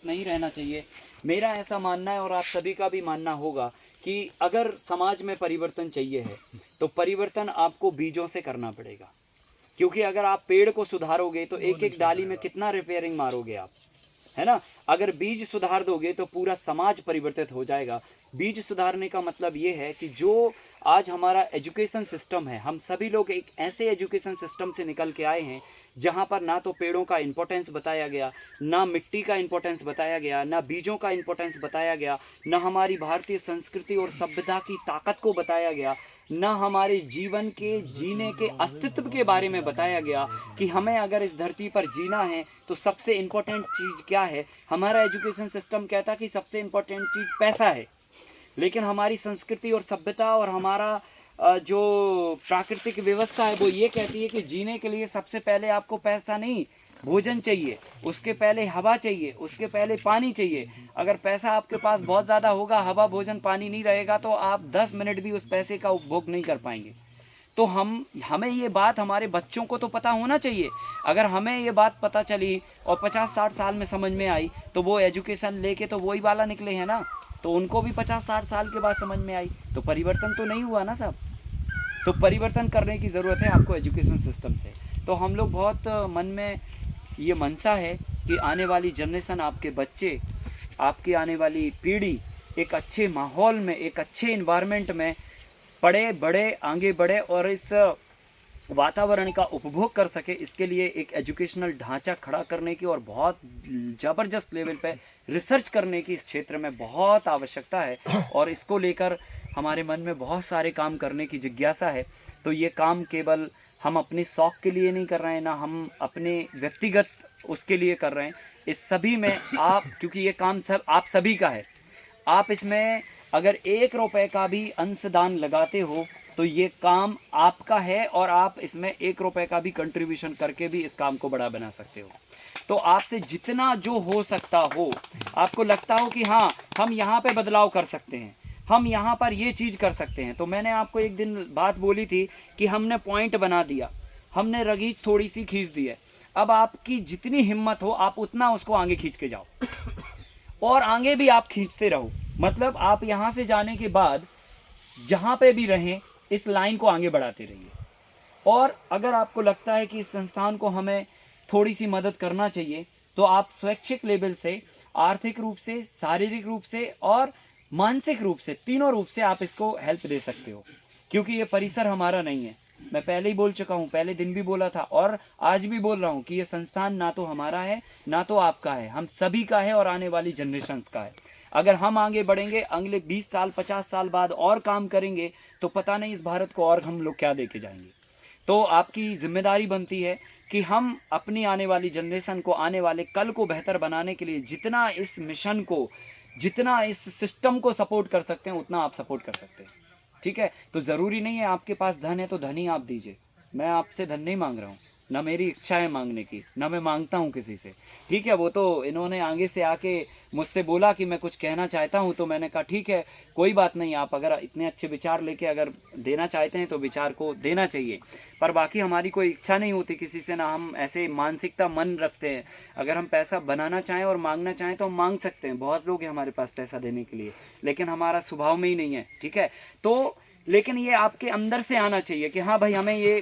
सीमित नहीं रहना चाहिए। मेरा ऐसा मानना है और आप सभी का भी मानना होगा कि अगर समाज में परिवर्तन चाहिए है तो परिवर्तन आपको बीजों से करना पड़ेगा। क्योंकि अगर आप पेड़ को सुधारोगे तो एक एक डाली में कितना रिपेयरिंग मारोगे आप, है ना। अगर बीज सुधार दोगे तो पूरा समाज परिवर्तित हो जाएगा। बीज सुधारने का मतलब ये है कि जो आज हमारा एजुकेशन सिस्टम है, हम सभी लोग एक ऐसे एजुकेशन सिस्टम से निकल के आए हैं जहाँ पर ना तो पेड़ों का इम्पोर्टेंस बताया गया, ना मिट्टी का इम्पोर्टेंस बताया गया, ना बीजों का इम्पोर्टेंस बताया गया, ना हमारी भारतीय संस्कृति और सभ्यता की ताकत को बताया गया, ना हमारे जीवन के जीने के अस्तित्व के बारे में बताया गया कि हमें अगर इस धरती पर जीना है तो सबसे इम्पोर्टेंट चीज़ क्या है। हमारा एजुकेशन सिस्टम कहता कि सबसे इम्पोर्टेंट चीज़ पैसा है, लेकिन हमारी संस्कृति और सभ्यता और हमारा जो प्राकृतिक व्यवस्था है वो ये कहती है कि जीने के लिए सबसे पहले आपको पैसा नहीं, भोजन चाहिए, उसके पहले हवा चाहिए, उसके पहले पानी चाहिए। अगर पैसा आपके पास बहुत ज़्यादा होगा, हवा भोजन पानी नहीं रहेगा तो आप 10 मिनट भी उस पैसे का उपभोग नहीं कर पाएंगे। तो हमें ये बात हमारे बच्चों को तो पता होना चाहिए। अगर हमें ये बात पता चली और 50-60 साल में समझ में आई तो वो एजुकेशन लेके तो वही वाला निकले हैं ना, तो उनको भी 50-60 साल के बाद समझ में आई, तो परिवर्तन तो नहीं हुआ ना साहब। तो परिवर्तन करने की ज़रूरत है आपको एजुकेशन सिस्टम से। तो हम लोग बहुत मन में ये मनसा है कि आने वाली जनरेशन, आपके बच्चे, आपकी आने वाली पीढ़ी एक अच्छे माहौल में, एक अच्छे इन्वायरमेंट में पढ़े बढ़े, आगे बढ़े और इस वातावरण का उपभोग कर सके। इसके लिए एक एजुकेशनल ढांचा खड़ा करने की और बहुत ज़बरदस्त लेवल पे रिसर्च करने की इस क्षेत्र में बहुत आवश्यकता है और इसको लेकर हमारे मन में बहुत सारे काम करने की जिज्ञासा है। तो ये काम केवल हम अपने शौक़ के लिए नहीं कर रहे हैं, ना हम अपने व्यक्तिगत उसके लिए कर रहे हैं। इस सभी में आप, क्योंकि ये काम सब आप सभी का है, आप इसमें अगर 1 रुपए का भी अंशदान लगाते हो तो ये काम आपका है और आप इसमें 1 रुपए का भी कंट्रीब्यूशन करके भी इस काम को बड़ा बना सकते हो। तो आपसे जितना जो हो सकता हो, आपको लगता हो कि हाँ हम यहाँ पे बदलाव कर सकते हैं, हम यहाँ पर ये चीज़ कर सकते हैं, तो मैंने आपको एक दिन बात बोली थी कि हमने पॉइंट बना दिया, हमने रगीज थोड़ी सी खींच दी है। अब आपकी जितनी हिम्मत हो आप उतना उसको आगे खींच के जाओ और आगे भी आप खींचते रहो। मतलब आप यहाँ से जाने के बाद जहाँ पे भी रहें इस लाइन को आगे बढ़ाते रहिए। और अगर आपको लगता है कि इस संस्थान को हमें थोड़ी सी मदद करना चाहिए तो आप स्वैच्छिक लेवल से, आर्थिक रूप से, शारीरिक रूप से और मानसिक रूप से, तीनों रूप से आप इसको हेल्प दे सकते हो। क्योंकि ये परिसर हमारा नहीं है, मैं पहले ही बोल चुका हूँ, पहले दिन भी बोला था और आज भी बोल रहा हूँ कि ये संस्थान ना तो हमारा है ना तो आपका है, हम सभी का है और आने वाली जनरेशन का है। अगर हम आगे बढ़ेंगे, अगले 20 साल 50 साल बाद और काम करेंगे तो पता नहीं इस भारत को और हम लोग क्या दे के जाएंगे। तो आपकी जिम्मेदारी बनती है कि हम अपनी आने वाली जनरेशन को, आने वाले कल को बेहतर बनाने के लिए जितना इस मिशन को, जितना इस सिस्टम को सपोर्ट कर सकते हैं उतना आप सपोर्ट कर सकते हैं। ठीक है, तो ज़रूरी नहीं है आपके पास धन है तो धन ही आप दीजिए। मैं आपसे धन नहीं मांग रहा हूँ, ना मेरी इच्छा है मांगने की, ना मैं मांगता हूँ किसी से। ठीक है, वो तो इन्होंने आगे से आके मुझसे बोला कि मैं कुछ कहना चाहता हूँ, तो मैंने कहा ठीक है कोई बात नहीं, आप अगर इतने अच्छे विचार लेके अगर देना चाहते हैं तो विचार को देना चाहिए। पर बाकी हमारी कोई इच्छा नहीं होती किसी से, ना हम ऐसे मानसिकता मन रखते हैं। अगर हम पैसा बनाना चाहें और मांगना चाहें तो हम मांग सकते हैं, बहुत लोग हैं हमारे पास पैसा देने के लिए, लेकिन हमारा स्वभाव में ही नहीं है। ठीक है, तो लेकिन ये आपके अंदर से आना चाहिए कि हाँ भाई हमें ये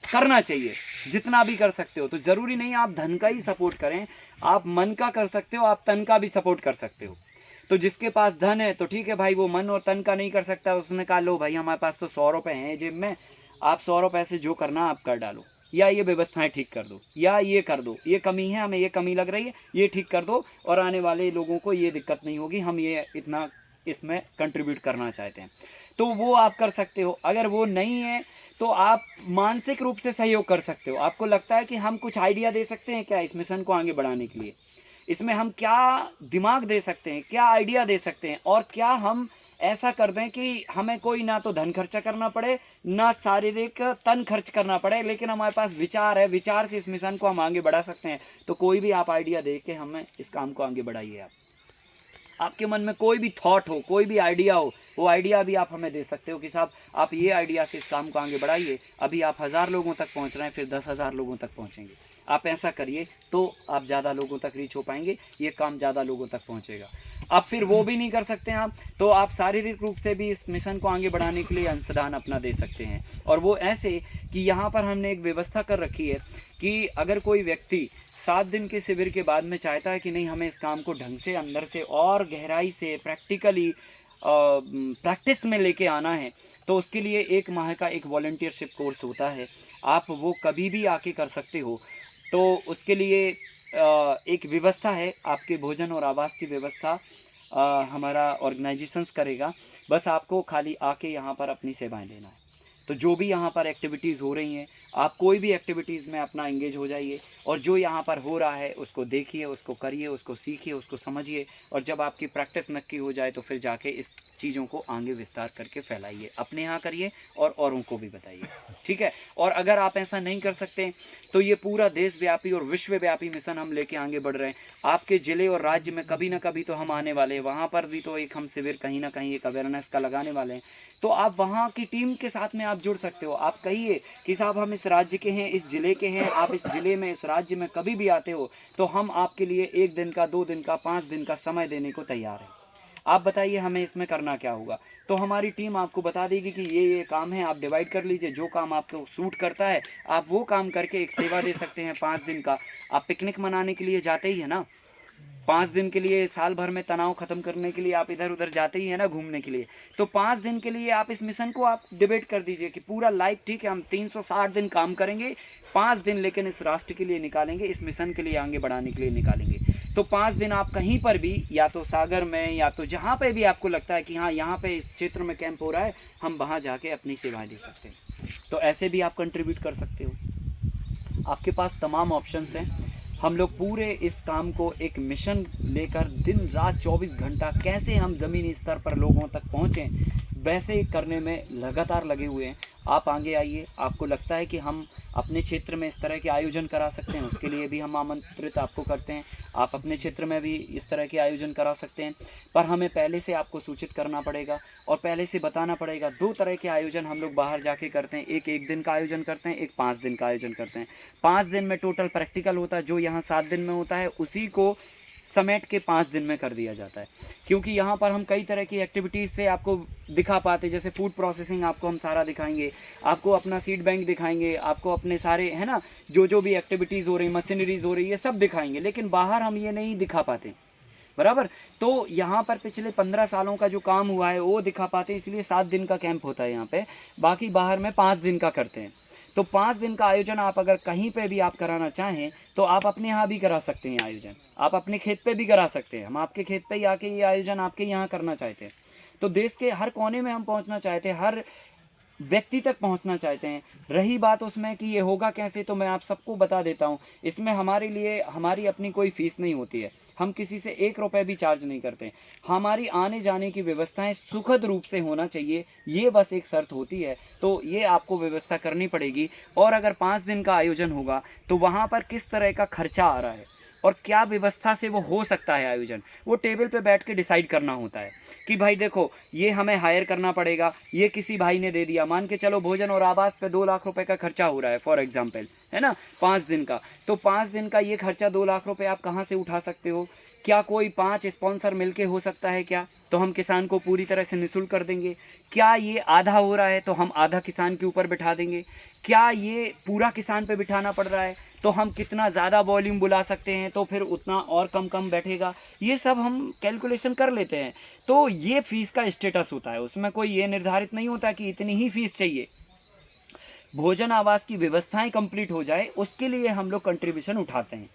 करना चाहिए, जितना भी कर सकते हो। तो ज़रूरी नहीं आप धन का ही सपोर्ट करें, आप मन का कर सकते हो, आप तन का भी सपोर्ट कर सकते हो। तो जिसके पास धन है तो ठीक है भाई, वो मन और तन का नहीं कर सकता, उसने कहा लो भाई हमारे पास तो 100 रुपये हैं जेब में, आप 100 रुपये से जो करना आप कर डालो, या ये व्यवस्थाएं ठीक कर दो, या ये कर दो, ये कमी है, हमें ये कमी लग रही है, ये ठीक कर दो और आने वाले लोगों को ये दिक्कत नहीं होगी, हम ये इतना इसमें कंट्रीब्यूट करना चाहते हैं, तो वो आप कर सकते हो। अगर वो नहीं है तो आप मानसिक रूप से सहयोग कर सकते हो। आपको लगता है कि हम कुछ आइडिया दे सकते हैं क्या इस मिशन को आगे बढ़ाने के लिए, इसमें हम क्या दिमाग दे सकते हैं, क्या आइडिया दे सकते हैं, और क्या हम ऐसा कर दें कि हमें कोई ना तो धन खर्चा करना पड़े, ना शारीरिक तन खर्च करना पड़े, लेकिन हमारे पास विचार है, विचार से इस मिशन को हम आगे बढ़ा सकते हैं। तो कोई भी आप आइडिया दे के हमें इस काम को आगे बढ़ाइए। आपके मन में कोई भी थॉट हो, कोई भी आइडिया हो, वो आइडिया भी आप हमें दे सकते हो कि साहब आप ये आइडिया से इस काम को आगे बढ़ाइए। अभी आप 1000 लोगों तक पहुंच रहे हैं, फिर 10,000 लोगों तक पहुंचेंगे। आप ऐसा करिए तो आप ज़्यादा लोगों तक रीच हो पाएंगे, ये काम ज़्यादा लोगों तक पहुँचेगा। अब फिर वो भी नहीं कर सकते आप, तो आप शारीरिक रूप से भी इस मिशन को आगे बढ़ाने के लिए अंशदान अपना दे सकते हैं। और वो ऐसे कि यहाँ पर हमने एक व्यवस्था कर रखी है कि अगर कोई व्यक्ति 7 दिन के शिविर के बाद में चाहता है कि नहीं हमें इस काम को ढंग से अंदर से और गहराई से प्रैक्टिकली प्रैक्टिस में लेके आना है, तो उसके लिए 1 माह का एक वॉलंटियरशिप कोर्स होता है, आप वो कभी भी आके कर सकते हो। तो उसके लिए एक व्यवस्था है, आपके भोजन और आवास की व्यवस्था हमारा ऑर्गेनाइजेशंस करेगा, बस आपको खाली आके यहाँ पर अपनी सेवाएं देना है। तो जो भी यहाँ पर एक्टिविटीज़ हो रही हैं, आप कोई भी एक्टिविटीज़ में अपना एंगेज हो जाइए, और जो यहाँ पर हो रहा है उसको देखिए, उसको करिए, उसको सीखिए, उसको समझिए, और जब आपकी प्रैक्टिस नक्की हो जाए तो फिर जाके इस चीज़ों को आगे विस्तार करके फैलाइए, अपने यहाँ करिए और औरों को भी बताइए, ठीक है। और अगर आप ऐसा नहीं कर सकते तो ये पूरा देशव्यापी और विश्वव्यापी मिशन हम लेके आगे बढ़ रहे हैं। आपके ज़िले और राज्य में कभी ना कभी तो हम आने वाले हैं, वहाँ पर भी तो एक हम शिविर कहीं ना कहीं एक अवेयरनेस का लगाने वाले हैं। तो आप वहाँ की टीम के साथ में आप जुड़ सकते हो। आप कहिए कि साहब हम इस राज्य के हैं, इस ज़िले के हैं, आप इस ज़िले में इस राज्य में कभी भी आते हो तो हम आपके लिए 1 दिन का, 2 दिन का, 5 दिन का समय देने को तैयार हैं। आप बताइए हमें इसमें करना क्या होगा। तो हमारी टीम आपको बता देगी कि ये काम है, आप डिवाइड कर लीजिए, जो काम आपको सूट करता है आप वो काम करके एक सेवा दे सकते हैं 5 दिन का। आप पिकनिक मनाने के लिए जाते ही है ना, 5 दिन के लिए, साल भर में तनाव ख़त्म करने के लिए आप इधर उधर जाते ही है ना घूमने के लिए, तो 5 दिन के लिए आप इस मिशन को आप डिबेट कर दीजिए कि पूरा लाइफ ठीक है हम 360 दिन काम करेंगे, 5 दिन लेकिन इस राष्ट्र के लिए निकालेंगे, इस मिशन के लिए आगे बढ़ाने के लिए निकालेंगे। तो 5 दिन आप कहीं पर भी, या तो सागर में या तो जहाँ पे भी आपको लगता है कि हाँ यहाँ पे इस क्षेत्र में कैंप हो रहा है, हम वहाँ जाके अपनी सेवाएं दे सकते हैं। तो ऐसे भी आप कंट्रीब्यूट कर सकते हो, आपके पास तमाम ऑप्शंस हैं। हम लोग पूरे इस काम को एक मिशन लेकर दिन रात 24 घंटा कैसे हम ज़मीनी स्तर पर लोगों तक पहुँचें, वैसे करने में लगातार लगे हुए हैं। आप आगे आइए, आपको लगता है कि हम अपने क्षेत्र में इस तरह के आयोजन करा सकते हैं, उसके लिए भी हम आमंत्रित आपको करते हैं। आप अपने क्षेत्र में भी इस तरह के आयोजन करा सकते हैं, पर हमें पहले से आपको सूचित करना पड़ेगा और पहले से बताना पड़ेगा। 2 तरह के आयोजन हम लोग बाहर जाके करते हैं, एक 1 दिन का आयोजन करते हैं, एक 5 दिन का आयोजन करते हैं। 5 दिन में टोटल प्रैक्टिकल होता है, जो यहाँ 7 दिन में होता है उसी को समेट के 5 दिन में कर दिया जाता है, क्योंकि यहाँ पर हम कई तरह की एक्टिविटीज़ से आपको दिखा पाते, जैसे फूड प्रोसेसिंग आपको हम सारा दिखाएंगे, आपको अपना सीड बैंक दिखाएंगे, आपको अपने सारे है ना जो भी एक्टिविटीज़ हो रही, मशीनरीज हो रही, ये सब दिखाएंगे, लेकिन बाहर हम ये नहीं दिखा पाते, बराबर। तो यहाँ पर पिछले 15 सालों का जो काम हुआ है वो दिखा पाते, इसलिए 7 दिन का कैंप होता है यहाँ पे, बाकी बाहर में 5 दिन का करते हैं। तो 5 दिन का आयोजन आप अगर कहीं पे भी आप कराना चाहें तो आप अपने यहाँ भी करा सकते हैं आयोजन, आप अपने खेत पे भी करा सकते हैं। हम आपके खेत पे ही आके ये आयोजन आपके यहाँ करना चाहते हैं। तो देश के हर कोने में हम पहुँचना चाहते हैं, हर व्यक्ति तक पहुंचना चाहते हैं। रही बात उसमें कि ये होगा कैसे, तो मैं आप सबको बता देता हूं, इसमें हमारे लिए हमारी अपनी कोई फ़ीस नहीं होती है, हम किसी से 1 रुपये भी चार्ज नहीं करते। हमारी आने जाने की व्यवस्थाएं सुखद रूप से होना चाहिए, ये बस एक शर्त होती है, तो ये आपको व्यवस्था करनी पड़ेगी। और अगर 5 दिन का आयोजन होगा तो वहाँ पर किस तरह का खर्चा आ रहा है और क्या व्यवस्था से वो हो सकता है आयोजन, वो टेबल पे बैठ के डिसाइड करना होता है कि भाई देखो ये हमें हायर करना पड़ेगा, ये किसी भाई ने दे दिया, मान के चलो भोजन और आवास पे 2 लाख रुपए का खर्चा हो रहा है फॉर एग्जांपल, है ना, 5 दिन का। तो 5 दिन का ये खर्चा 2 लाख रुपए आप कहाँ से उठा सकते हो? क्या कोई 5 स्पॉन्सर मिलके हो सकता है क्या? तो हम किसान को पूरी तरह से निःशुल्क कर देंगे। क्या ये आधा हो रहा है तो हम आधा किसान के ऊपर बिठा देंगे। क्या ये पूरा किसान पे बिठाना पड़ रहा है तो हम कितना ज़्यादा वॉल्यूम बुला सकते हैं तो फिर उतना और कम कम बैठेगा, ये सब हम कैलकुलेशन कर लेते हैं। तो ये फ़ीस का स्टेटस होता है, उसमें कोई ये निर्धारित नहीं होता कि इतनी ही फ़ीस चाहिए। भोजन आवास की व्यवस्थाएं कंप्लीट हो जाए उसके लिए हम लोग कंट्रीब्यूशन उठाते हैं।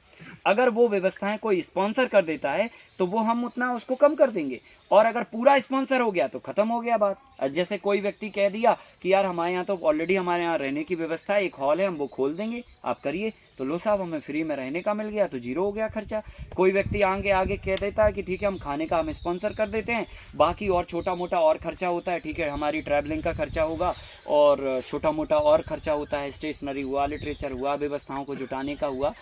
अगर वो व्यवस्थाएं कोई स्पॉन्सर कर देता है तो वो हम उतना उसको कम कर देंगे, और अगर पूरा स्पॉन्सर हो गया तो ख़त्म हो गया बात। जैसे कोई व्यक्ति कह दिया कि यार हमारे यहाँ तो ऑलरेडी हमारे यहाँ रहने की व्यवस्था है, एक हॉल है, हम वो खोल देंगे, आप करिए, तो लो साहब हमें फ्री में रहने का मिल गया, तो जीरो हो गया खर्चा। कोई व्यक्ति आगे आगे कह देता है कि ठीक है हम खाने का हम स्पॉन्सर कर देते हैं, बाकी और छोटा मोटा और खर्चा होता है, ठीक है हमारी ट्रैवलिंग का खर्चा होगा और छोटा मोटा और खर्चा होता है, स्टेशनरी हुआ, लिटरेचर हुआ, व्यवस्थाओं को जुटाने का हुआ,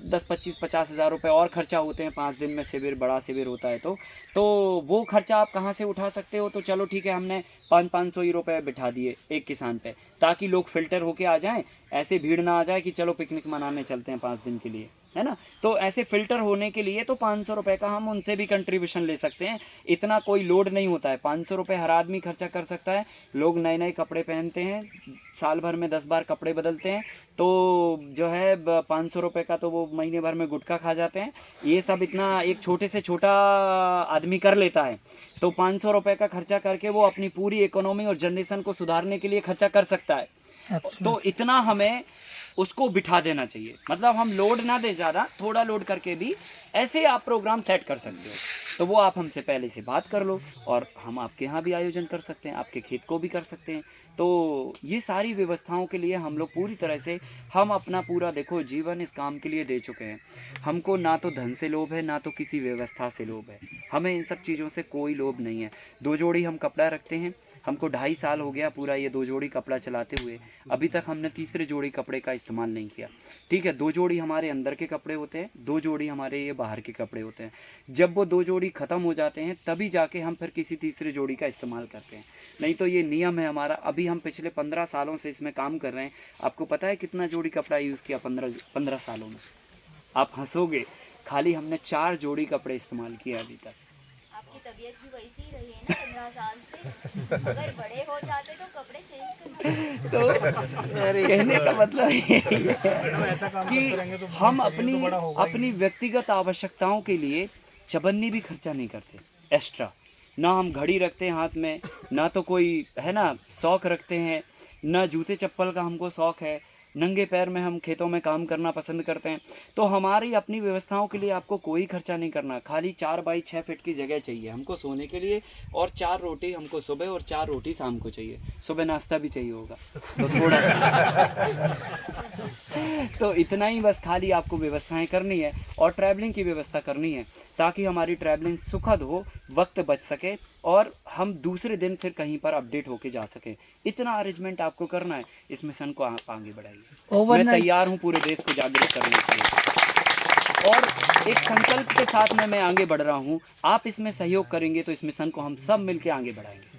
10-25-50 हज़ार रुपये और खर्चा होते हैं 5 दिन में शिविर, बड़ा शिविर होता है तो वो खर्चा आप कहाँ से उठा सकते हो? तो चलो ठीक है हमने 500-500 ही रुपये बिठा दिए एक किसान पे, ताकि लोग फ़िल्टर होके आ जाएं। ऐसे भीड़ ना आ जाए कि चलो पिकनिक मनाने चलते हैं 5 दिन के लिए, है ना। तो ऐसे फ़िल्टर होने के लिए तो 500 रुपये का हम उनसे भी कंट्रीब्यूशन ले सकते हैं। इतना कोई लोड नहीं होता है, 500 रुपये हर आदमी खर्चा कर सकता है। लोग नए नए कपड़े पहनते हैं, साल भर में 10 बार कपड़े बदलते हैं, तो जो है 500 रुपये का तो वो महीने भर में गुटखा खा जाते हैं। ये सब इतना एक छोटे से छोटा आदमी कर लेता है, तो 500 रुपये का खर्चा करके वो अपनी पूरी इकोनॉमी और जनरेशन को सुधारने के लिए खर्चा कर सकता है। अच्छा। तो इतना हमें उसको बिठा देना चाहिए, मतलब हम लोड ना दें ज़्यादा, थोड़ा लोड करके भी ऐसे आप प्रोग्राम सेट कर सकते हो। तो वो आप हमसे पहले से बात कर लो और हम आपके यहाँ भी आयोजन कर सकते हैं, आपके खेत को भी कर सकते हैं। तो ये सारी व्यवस्थाओं के लिए हम लोग पूरी तरह से हम अपना पूरा देखो जीवन इस काम के लिए दे चुके हैं। हमको ना तो धन से लोभ है, ना तो किसी व्यवस्था से लोभ है, हमें इन सब चीज़ों से कोई लोभ नहीं है। 2 जोड़ी हम कपड़ा रखते हैं, हमको 2.5 साल हो गया पूरा ये 2 जोड़ी कपड़ा चलाते हुए, अभी तक हमने तीसरे जोड़ी कपड़े का इस्तेमाल नहीं किया। ठीक है, 2 जोड़ी हमारे अंदर के कपड़े होते हैं, 2 जोड़ी हमारे ये बाहर के कपड़े होते हैं। जब वो 2 जोड़ी ख़त्म हो जाते हैं तभी जाके हम फिर किसी तीसरे जोड़ी का इस्तेमाल करते हैं, नहीं तो ये नियम है हमारा। अभी हम पिछले 15 सालों से इसमें काम कर रहे हैं। आपको पता है कितना जोड़ी कपड़ा यूज़ किया 15 सालों में? आप हंसोगे, खाली हमने 4 जोड़ी कपड़े इस्तेमाल किए अभी तक। आपकी तबीयत भी वैसी ही रही है ना 15 साल से। अगर बड़े हो जाते तो कपड़े चेंज करना। तो कहने का मतलब ये है कि हम अपनी व्यक्तिगत आवश्यकताओं के लिए चबन्नी भी खर्चा नहीं करते एक्स्ट्रा। ना हम घड़ी रखते हैं हाथ में, ना तो कोई है ना शौक़ रखते हैं, ना जूते चप्पल का हमको शौक़ है। नंगे पैर में हम खेतों में काम करना पसंद करते हैं। तो हमारी अपनी व्यवस्थाओं के लिए आपको कोई खर्चा नहीं करना। खाली 4 बाई 6 फीट की जगह चाहिए हमको सोने के लिए, और 4 रोटी हमको सुबह और 4 रोटी शाम को चाहिए। सुबह नाश्ता भी चाहिए होगा तो थोड़ा सा तो इतना ही बस खाली आपको व्यवस्थाएं करनी है और ट्रैवलिंग की व्यवस्था करनी है, ताकि हमारी ट्रैवलिंग सुखद हो, वक्त बच सके और हम दूसरे दिन फिर कहीं पर अपडेट होके जा सकें। इतना अरेंजमेंट आपको करना है, इस मिशन को आप आगे बढ़ाइए। मैं तैयार हूँ पूरे देश को जागरूक करने के लिए, और एक संकल्प के साथ में मैं आगे बढ़ रहा हूँ। आप इसमें सहयोग करेंगे तो इस मिशन को हम सब मिलकर आगे बढ़ाएंगे।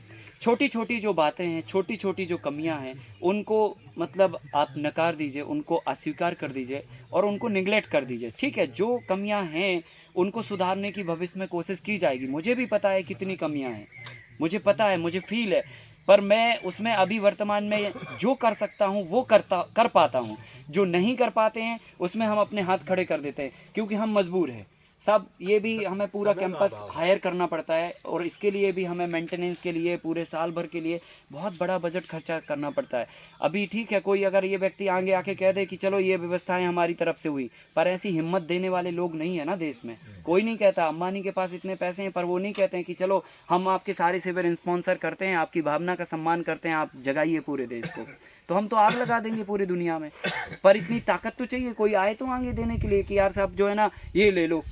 छोटी छोटी जो बातें हैं, छोटी छोटी जो कमियां हैं, उनको मतलब आप नकार दीजिए, उनको अस्वीकार कर दीजिए और उनको निगलेक्ट कर दीजिए। ठीक है, जो कमियां हैं उनको सुधारने की भविष्य में कोशिश की जाएगी। मुझे भी पता है कितनी कमियां हैं, मुझे पता है, मुझे फील है, पर मैं उसमें अभी वर्तमान में जो कर सकता हूँ वो कर पाता हूँ। जो नहीं कर पाते हैं उसमें हम अपने हाथ खड़े कर देते हैं, क्योंकि हम मजबूर हैं सब। ये भी हमें पूरा कैंपस हायर करना पड़ता है, और इसके लिए भी हमें मेंटेनेंस के लिए पूरे साल भर के लिए बहुत बड़ा बजट खर्चा करना पड़ता है। अभी ठीक है, कोई अगर ये व्यक्ति आगे आके कह दे कि चलो ये व्यवस्थाएं हमारी तरफ से हुई, पर ऐसी हिम्मत देने वाले लोग नहीं है ना देश में। कोई नहीं कहता, अंबानी के पास इतने पैसे हैं पर वो नहीं कहते हैं कि चलो हम आपके सारे शिविर स्पॉन्सर करते हैं, आपकी भावना का सम्मान करते हैं, आप जगाइए पूरे देश को। तो हम तो आग लगा देंगे पूरी दुनिया में, पर इतनी ताकत तो चाहिए, कोई आए तो आगे देने के लिए कि यार साहब जो है ना ये ले लो।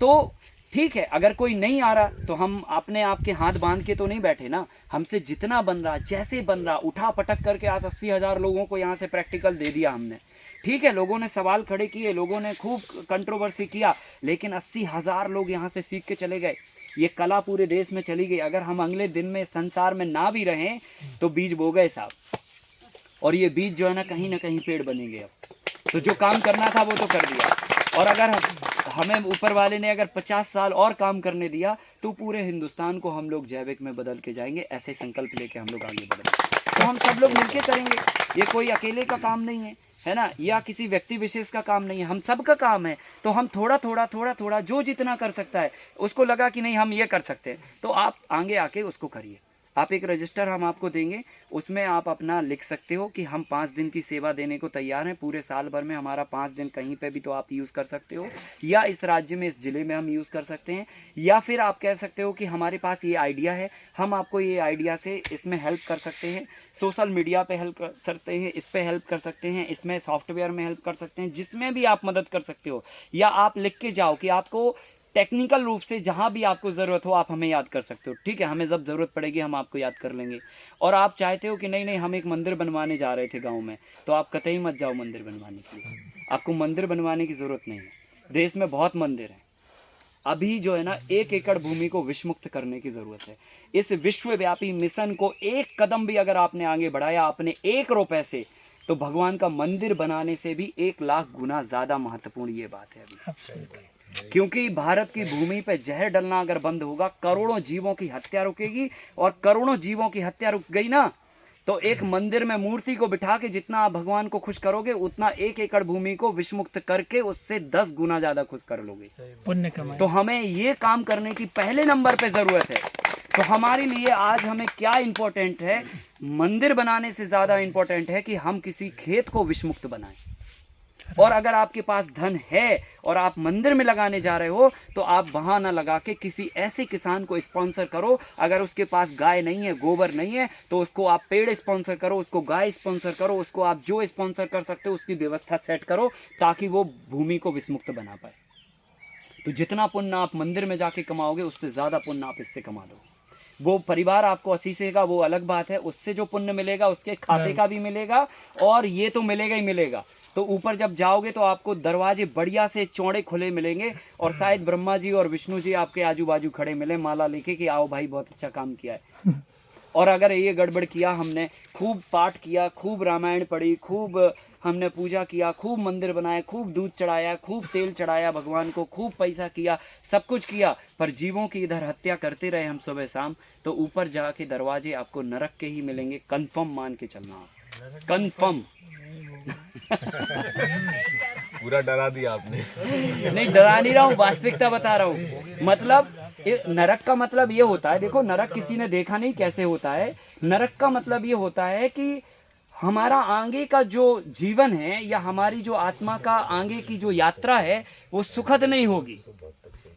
तो ठीक है, अगर कोई नहीं आ रहा तो हम अपने आप के हाथ बांध के तो नहीं बैठे ना। हमसे जितना बन रहा, जैसे बन रहा, उठा पटक करके आज 80,000 लोगों को यहाँ से प्रैक्टिकल दे दिया हमने। ठीक है, लोगों ने सवाल खड़े किए, लोगों ने खूब कंट्रोवर्सी किया, लेकिन 80,000 लोग यहाँ से सीख के चले गए। ये कला पूरे देश में चली गई। अगर हम अगले दिन में संसार में ना भी रहें तो बीज बो गए साहब, और ये बीज जो है ना कहीं पेड़ बनेंगे। अब तो जो काम करना था वो तो कर दिया, और अगर हमें ऊपर वाले ने अगर 50 साल और काम करने दिया तो पूरे हिंदुस्तान को हम लोग जैविक में बदल के जाएंगे। ऐसे संकल्प लेके हम लोग आगे बढ़ेंगे, तो हम सब लोग मिलके करेंगे। ये कोई अकेले का काम नहीं है ना, या किसी व्यक्ति विशेष का काम नहीं है, हम सब का काम है। तो हम थोड़ा थोड़ा जो जितना कर सकता है, उसको लगा कि नहीं हम ये कर सकते हैं, तो आप आगे आके उसको करिए। आप एक रजिस्टर हम आपको देंगे, उसमें आप अपना लिख सकते हो कि हम 5 दिन की सेवा देने को तैयार हैं। पूरे साल भर में हमारा 5 दिन कहीं पे भी तो आप यूज़ कर सकते हो, या इस राज्य में, इस ज़िले में हम यूज़ कर सकते हैं, या फिर आप कह सकते हो कि हमारे पास ये आइडिया है, हम आपको ये आइडिया से इसमें हेल्प कर सकते हैं। सोशल मीडिया पे हेल्प कर सकते हैं, इस पे हेल्प कर सकते हैं, इसमें सॉफ्टवेयर में हेल्प कर सकते हैं, जिसमें भी आप मदद कर सकते हो। या आप लिख के जाओ कि आपको टेक्निकल रूप से जहाँ भी आपको ज़रूरत हो आप हमें याद कर सकते हो। ठीक है, हमें जब ज़रूरत पड़ेगी हम आपको याद कर लेंगे। और आप चाहते हो कि नहीं हम एक मंदिर बनवाने जा रहे थे गांव में, तो आप कतई मत जाओ मंदिर बनवाने के लिए। आपको मंदिर बनवाने की ज़रूरत नहीं है, देश में बहुत मंदिर हैं। अभी जो है ना 1 एकड़ भूमि को विषमुक्त करने की ज़रूरत है। इस विश्वव्यापी मिशन को एक कदम भी अगर आपने आगे बढ़ाया, आपने 1 रुपये से तो भगवान का मंदिर बनाने से भी 1,00,000 गुना ज़्यादा महत्वपूर्ण ये बात है अभी। क्योंकि भारत की भूमि पे जहर डलना अगर बंद होगा, करोड़ों जीवों की हत्या रुकेगी, और करोड़ों जीवों की हत्या रुक गई ना, तो एक मंदिर में मूर्ति को बिठा के जितना आप भगवान को खुश करोगे, उतना 1 एकड़ भूमि को विषमुक्त करके उससे 10 गुना ज़्यादा खुश कर लोगे। पुण्य कमाए। तो हमें ये काम करने की पहले नंबर पे ज़रूरत है। तो हमारे लिए आज हमें क्या इम्पोर्टेंट है? मंदिर बनाने से ज़्यादा इम्पोर्टेंट है कि हम किसी खेत को विषमुक्त बनाएं। और अगर आपके पास धन है और आप मंदिर में लगाने जा रहे हो, तो आप वहाँ ना लगा के किसी ऐसे किसान को स्पॉन्सर करो। अगर उसके पास गाय नहीं है, गोबर नहीं है, तो उसको आप पेड़ स्पॉन्सर करो, उसको गाय स्पॉन्सर करो, उसको आप जो स्पॉन्सर कर सकते हो उसकी व्यवस्था सेट करो, ताकि वो भूमि को विषमुक्त बना पाए। तो जितना पुण्य आप मंदिर में जाके कमाओगे, उससे ज़्यादा पुण्य आप इससे कमा दो। वो परिवार आपको असीसेगा, वो अलग बात है, उससे जो पुण्य मिलेगा उसके खाते का भी मिलेगा, और ये तो मिलेगा ही मिलेगा। तो ऊपर जब जाओगे तो आपको दरवाजे बढ़िया से चौड़े खुले मिलेंगे, और शायद ब्रह्मा जी और विष्णु जी आपके आजू बाजू खड़े मिले माला लेके कि आओ भाई, बहुत अच्छा काम किया है। और अगर ये गड़बड़ किया, हमने खूब पाठ किया, खूब रामायण पढ़ी, खूब हमने पूजा किया, खूब मंदिर बनाए, खूब दूध चढ़ाया, खूब तेल चढ़ाया भगवान को, खूब पैसा किया, सब कुछ किया, पर जीवों की इधर हत्या करते रहे हम सुबह शाम, तो ऊपर जाके दरवाजे आपको नरक के ही मिलेंगे। कन्फर्म मान के चलना आप, कन्फर्म। पूरा डरा दिया आपने। नहीं, डरा नहीं रहा हूँ, वास्तविकता बता रहा हूँ। मतलब नरक का मतलब ये होता है, देखो नरक किसी ने देखा नहीं कैसे होता है। नरक का मतलब ये होता है कि हमारा आगे का जो जीवन है, या हमारी जो आत्मा का आगे की जो यात्रा है, वो सुखद नहीं होगी,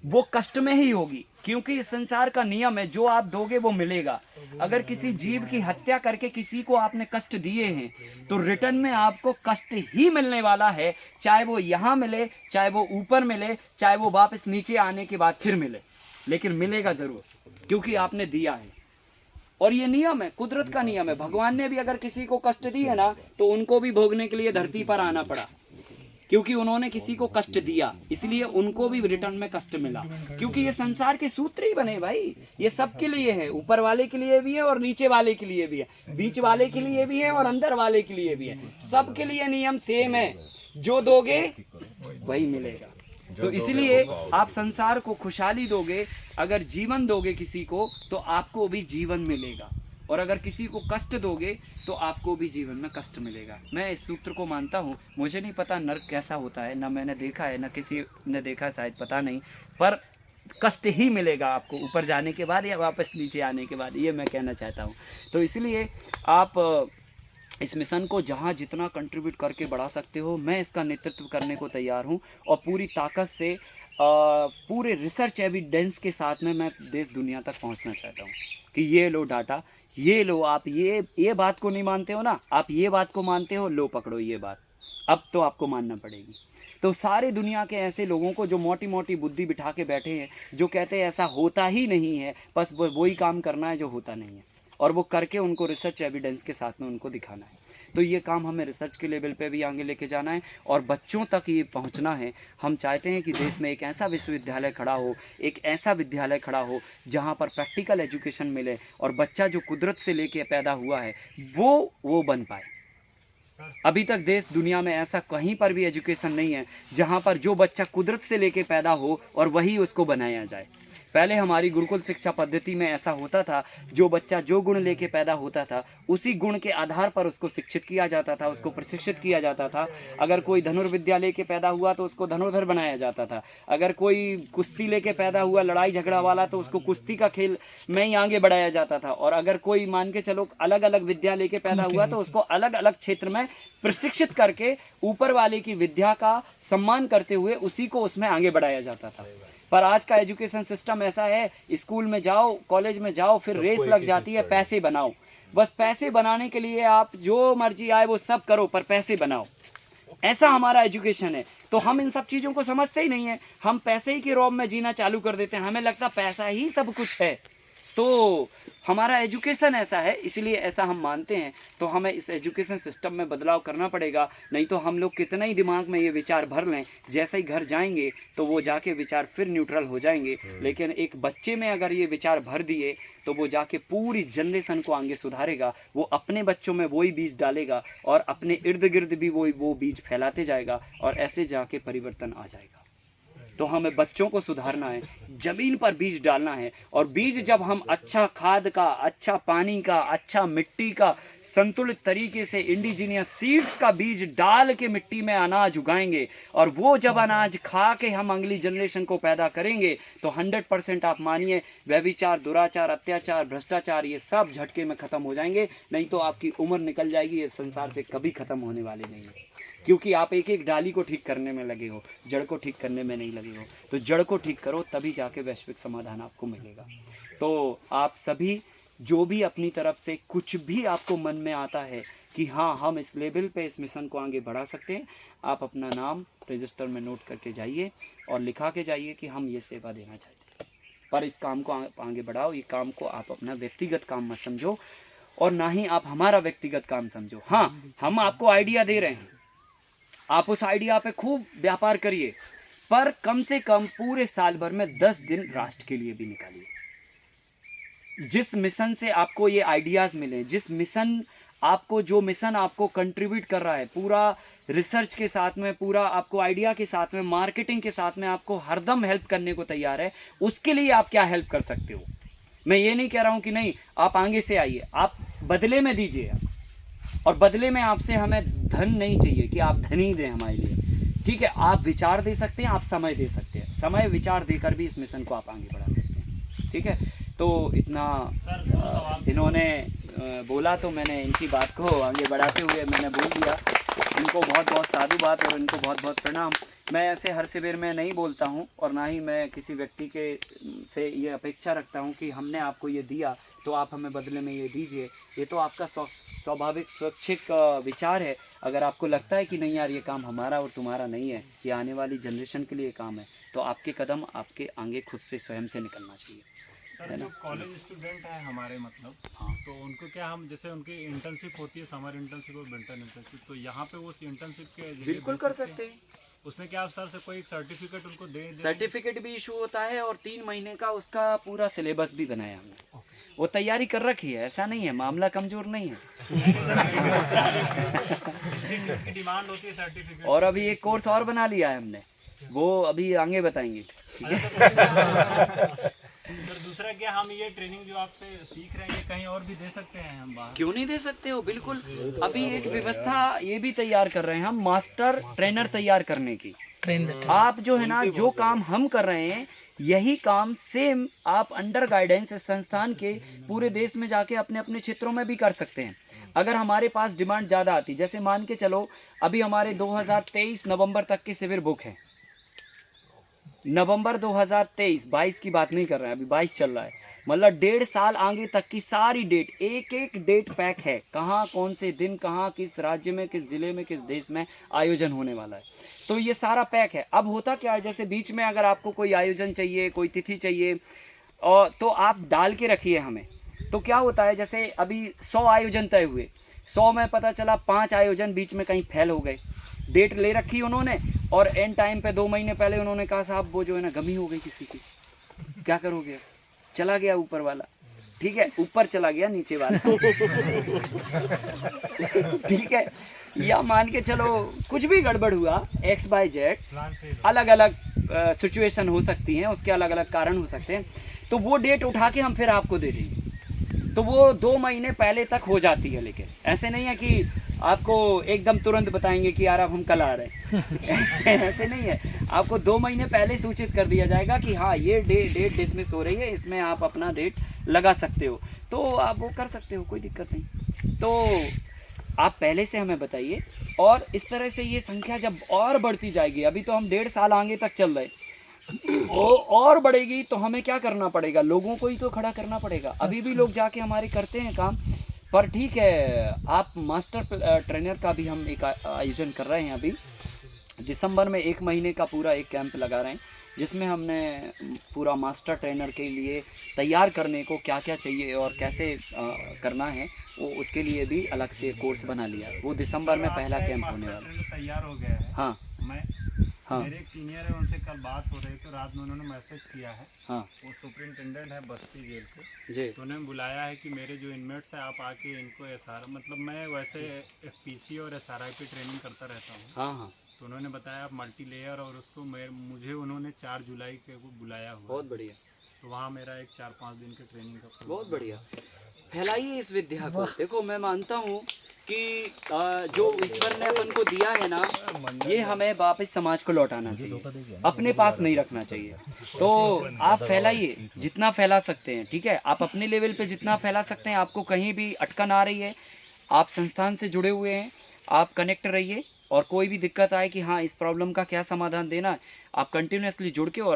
वो कष्ट में ही होगी। क्योंकि इस संसार का नियम है, जो आप दोगे वो मिलेगा। अगर किसी जीव की हत्या करके किसी को आपने कष्ट दिए हैं, तो रिटर्न में आपको कष्ट ही मिलने वाला है, चाहे वो यहाँ मिले, चाहे वो ऊपर मिले, चाहे वो वापस नीचे आने के बाद फिर मिले, लेकिन मिलेगा ज़रूर, क्योंकि आपने दिया है। और ये नियम है, कुदरत का नियम है। भगवान ने भी अगर किसी को कष्ट दी है ना, तो उनको भी भोगने के लिए धरती पर आना पड़ा, क्योंकि उन्होंने किसी को कष्ट दिया, इसलिए उनको भी रिटर्न में कष्ट मिला। क्योंकि ये संसार के सूत्र ही बने भाई, ये सबके लिए है, ऊपर वाले के लिए भी है और नीचे वाले के लिए भी है, बीच वाले के लिए भी है और अंदर वाले के लिए भी है। सबके लिए नियम सेम है, जो दोगे वही मिलेगा। तो इसलिए आप संसार को खुशहाली दोगे, अगर जीवन दोगे किसी को, तो आपको भी जीवन मिलेगा, और अगर किसी को कष्ट दोगे तो आपको भी जीवन में कष्ट मिलेगा। मैं इस सूत्र को मानता हूँ। मुझे नहीं पता नर्क कैसा होता है, ना मैंने देखा है, ना किसी ने देखा, शायद पता नहीं, पर कष्ट ही मिलेगा आपको ऊपर जाने के बाद या वापस नीचे आने के बाद, ये मैं कहना चाहता हूँ। तो इसलिए आप इस मिशन को जहाँ जितना कंट्रीब्यूट करके बढ़ा सकते हो, मैं इसका नेतृत्व करने को तैयार हूँ, और पूरी ताकत से पूरे रिसर्च एविडेंस के साथ में मैं देश दुनिया तक पहुँचना चाहता हूँ कि ये लो डाटा, ये लो। आप ये बात को नहीं मानते हो ना, आप ये बात को मानते हो, लो पकड़ो ये बात, अब तो आपको मानना पड़ेगी। तो सारी दुनिया के ऐसे लोगों को जो मोटी मोटी बुद्धि बिठा के बैठे हैं, जो कहते हैं ऐसा होता ही नहीं है, बस वही काम करना है जो होता नहीं है, और वो करके उनको रिसर्च एविडेंस के साथ में उनको दिखाना है। तो ये काम हमें रिसर्च के लेवल पे भी आगे लेके जाना है, और बच्चों तक ये पहुंचना है। हम चाहते हैं कि देश में एक ऐसा विश्वविद्यालय खड़ा हो, एक ऐसा विद्यालय खड़ा हो जहां पर प्रैक्टिकल एजुकेशन मिले, और बच्चा जो कुदरत से लेके पैदा हुआ है वो बन पाए। अभी तक देश दुनिया में ऐसा कहीं पर भी एजुकेशन नहीं है जहां पर जो बच्चा कुदरत से लेके पैदा हो और वही उसको बनाया जाए। पहले हमारी गुरुकुल शिक्षा पद्धति में ऐसा होता था, जो बच्चा जो गुण लेके पैदा होता था, उसी गुण के आधार पर उसको शिक्षित किया जाता था, उसको प्रशिक्षित किया जाता था। अगर कोई धनुर्विद्या लेके पैदा हुआ तो उसको धनुर्धर बनाया जाता था। अगर कोई कुश्ती लेके पैदा हुआ, लड़ाई झगड़ा वाला, तो उसको कुश्ती का खेल में ही आगे बढ़ाया जाता था। और अगर कोई मान के चलो अलग अलग विद्या लेके पैदा हुआ, तो उसको अलग अलग क्षेत्र में प्रशिक्षित करके ऊपर वाले की विद्या का सम्मान करते हुए उसी को उसमें आगे बढ़ाया जाता था। पर आज का एजुकेशन सिस्टम ऐसा है, स्कूल में जाओ, कॉलेज में जाओ, फिर रेस लग जाती है, पैसे बनाओ। बस पैसे बनाने के लिए आप जो मर्जी आए वो सब करो, पर पैसे बनाओ। ऐसा हमारा एजुकेशन है। तो हम इन सब चीज़ों को समझते ही नहीं है, हम पैसे ही के रौब में जीना चालू कर देते हैं। हमें लगता पैसा ही सब कुछ है, तो हमारा एजुकेशन ऐसा है, इसलिए ऐसा हम मानते हैं। तो हमें इस एजुकेशन सिस्टम में बदलाव करना पड़ेगा, नहीं तो हम लोग कितना ही दिमाग में ये विचार भर लें, जैसे ही घर जाएंगे तो वो जाके विचार फिर न्यूट्रल हो जाएंगे। लेकिन एक बच्चे में अगर ये विचार भर दिए तो वो जाके पूरी जनरेशन को आगे सुधारेगा, वो अपने बच्चों में वही बीज डालेगा और अपने इर्द गिर्द भी वो बीज फैलाते जाएगा और ऐसे जाके परिवर्तन आ जाएगा। तो हमें बच्चों को सुधारना है, ज़मीन पर बीज डालना है, और बीज जब हम अच्छा खाद का, अच्छा पानी का, अच्छा मिट्टी का, संतुलित तरीके से इंडिजीनियस सीड्स का बीज डाल के मिट्टी में अनाज उगाएंगे, और वो जब अनाज खा के हम अगली जनरेशन को पैदा करेंगे तो 100% आप मानिए व्यभिचार, दुराचार, अत्याचार, भ्रष्टाचार ये सब झटके में ख़त्म हो जाएंगे। नहीं तो आपकी उम्र निकल जाएगी, ये संसार से कभी ख़त्म होने वाले नहीं है, क्योंकि आप एक एक डाली को ठीक करने में लगे हो, जड़ को ठीक करने में नहीं लगे हो। तो जड़ को ठीक करो, तभी जाके वैश्विक समाधान आपको मिलेगा। तो आप सभी जो भी अपनी तरफ से कुछ भी आपको मन में आता है कि हाँ हम इस लेवल पे इस मिशन को आगे बढ़ा सकते हैं, आप अपना नाम रजिस्टर में नोट करके जाइए और लिखा के जाइए कि हम ये सेवा देना चाहते हैं। पर इस काम को आगे बढ़ाओ, ये काम को आप अपना व्यक्तिगत काम मत समझो और ना ही आप हमारा व्यक्तिगत काम समझो। हाँ, हम आपको आइडिया दे रहे हैं, आप उस आइडिया पे खूब व्यापार करिए, पर कम से कम पूरे साल भर में 10 दिन राष्ट्र के लिए भी निकालिए। जिस मिशन से आपको ये आइडियाज़ मिले, जिस मिशन आपको, जो मिशन आपको कंट्रीब्यूट कर रहा है, पूरा रिसर्च के साथ में, पूरा आपको आइडिया के साथ में, मार्केटिंग के साथ में आपको हरदम हेल्प करने को तैयार है, उसके लिए आप क्या हेल्प कर सकते हो। मैं ये नहीं कह रहा हूँ कि नहीं आप आगे से आइए, आप बदले में दीजिए, और बदले में आपसे हमें धन नहीं चाहिए कि आप धन ही दें हमारे लिए। ठीक है, आप विचार दे सकते हैं, आप समय दे सकते हैं, समय विचार देकर भी इस मिशन को आप आगे बढ़ा सकते हैं। ठीक है, तो इतना इन्होंने बोला तो मैंने इनकी बात को आगे बढ़ाते हुए मैंने बोल दिया। इनको बहुत बहुत साधुवाद और इनको बहुत बहुत प्रणाम। मैं ऐसे हर शिविर में नहीं बोलता हूँ और ना ही मैं किसी व्यक्ति के से ये अपेक्षा रखता हूँ कि हमने आपको ये दिया तो आप हमें बदले में ये दीजिए। ये तो आपका स्वाभाविक स्वैच्छिक विचार है। अगर आपको लगता है कि नहीं यार ये काम हमारा और तुम्हारा नहीं है, ये आने वाली जनरेशन के लिए काम है, तो आपके कदम आपके आगे खुद से स्वयं से निकलना चाहिए। सर जो कॉलेज स्टूडेंट हैं हमारे, मतलब हाँ, तो उनको क्या हम, जैसे उनकी इंटर्नशिप होती है, समर इंटर्नशिप और विंटर इंटर्नशिप, तो यहाँ पे वो इंटर्नशिप के जरिए बिल्कुल दे कर सकते सकते हैं। उसमें क्या आप सर से कोई सर्टिफिकेट उनको दे सर्टिफिकेट भी इशू होता है और 3 महीने का उसका पूरा सिलेबस भी बनाया हमने, वो तैयारी कर रखी है। ऐसा नहीं है, मामला कमजोर नहीं है। डिमांड होती है सर्टिफिकेट। और अभी एक कोर्स और बना लिया है हमने, वो अभी आगे बताएंगे। ठीक है। सर दूसरा क्या, हम ये ट्रेनिंग जो आपसे सीख रहे हैं ये कहीं और भी दे सकते हैं हम बाहर? क्यों नहीं दे सकते हो, बिल्कुल। अभी एक व्यवस्था ये भी तैयार कर रहे हैं हम, मास्टर ट्रेनर तैयार करने की। आप जो है ना, जो काम हम कर रहे हैं यही काम सेम आप अंडर गाइडेंस संस्थान के पूरे देश में जाके अपने अपने क्षेत्रों में भी कर सकते हैं। अगर हमारे पास डिमांड ज़्यादा आती, जैसे मान के चलो अभी हमारे 2023 नवंबर तक के शिविर बुक हैं। नवंबर 2023, 22 की बात नहीं कर रहे हैं, अभी 22 चल रहा है, मतलब 1.5 साल आगे तक की सारी डेट, एक एक डेट पैक है, कहाँ कौन से दिन, कहाँ किस राज्य में, किस जिले में, किस देश में आयोजन होने वाला है, तो ये सारा पैक है। अब होता क्या है, जैसे बीच में अगर आपको कोई आयोजन चाहिए, कोई तिथि चाहिए, और तो आप डाल के रखिए हमें। तो क्या होता है, जैसे अभी 100 आयोजन तय हुए, 100 में पता चला 5 आयोजन बीच में कहीं फेल हो गए, डेट ले रखी उन्होंने और एंड टाइम पे 2 महीने पहले उन्होंने कहा साहब वो जो है ना गमी हो गई किसी की, क्या करोगे, चला गया ऊपर वाला। ठीक है, ऊपर चला गया नीचे वाला। ठीक है, या मान के चलो कुछ भी गड़बड़ हुआ, XYZ, अलग अलग सिचुएशन हो सकती हैं, उसके अलग अलग कारण हो सकते हैं, तो वो डेट उठा के हम फिर आपको दे देंगे। तो वो 2 महीने पहले तक हो जाती है, लेकिन ऐसे नहीं है कि आपको एकदम तुरंत बताएंगे कि यार अब हम कल आ रहे हैं। ऐसे नहीं है, आपको 2 महीने पहले सूचित कर दिया जाएगा कि हाँ ये डेट डिसमिस हो रही है, इसमें आप अपना डेट लगा सकते हो, तो आप वो कर सकते हो, कोई दिक्कत नहीं। तो आप पहले से हमें बताइए, और इस तरह से ये संख्या जब और बढ़ती जाएगी, अभी तो हम 1.5 साल आगे तक चल रहे, और बढ़ेगी तो हमें क्या करना पड़ेगा, लोगों को ही तो खड़ा करना पड़ेगा। अभी भी लोग जाके हमारे करते हैं काम, पर ठीक है, आप मास्टर ट्रेनर का भी हम एक आयोजन कर रहे हैं। अभी दिसंबर में 1 महीने का पूरा एक कैंप लगा रहे हैं, जिसमें हमने पूरा मास्टर ट्रेनर के लिए तैयार करने को क्या क्या चाहिए और कैसे करना है वो उसके लिए भी अलग से कोर्स बना लिया। वो दिसंबर में पहला आपका कैंप एक होने मास्टर वाला है। ट्रेनर तैयार हो गया है। हाँ मैं हाँ मेरे एक सीनियर है, उनसे कल बात हो रही तो रात में उन्होंने मैसेज किया है। हाँ वो सुपरिंटेंडेंट है बस्ती जेल के, जी तो उन्होंने बुलाया है कि मेरे जो इनमेट्स हैं आप आके इनको एसआर मतलब मैं वैसे एफपीसी और एसआरआई पे ट्रेनिंग करता रहता हूँ। हाँ हाँ तो उन्होंने बताया आप मल्टी लेयर और उसको मुझे उन्होंने 4 जुलाई के को बुलाया हुआ बहुत है। बढ़िया तो वहाँ मेरा एक 4-5 दिन के ट्रेनिंग का बहुत बढ़िया। फैलाइए इस विद्या को। देखो मैं मानता हूँ कि जो ईश्वर ने अपन को दिया है ना ये हमें वापस समाज को लौटाना चाहिए, अपने पास नहीं रखना चाहिए। तो आप फैलाइए जितना फैला सकते हैं, ठीक है। आप अपने लेवल पे जितना फैला सकते हैं, आपको कहीं भी अटकन आ रही है, आप संस्थान से जुड़े हुए हैं, आप कनेक्ट रहिए और कोई भी दिक्कत आए कि हाँ इस प्रॉब्लम का क्या समाधान देना है, आप कंटिन्यूसली जुड़ के और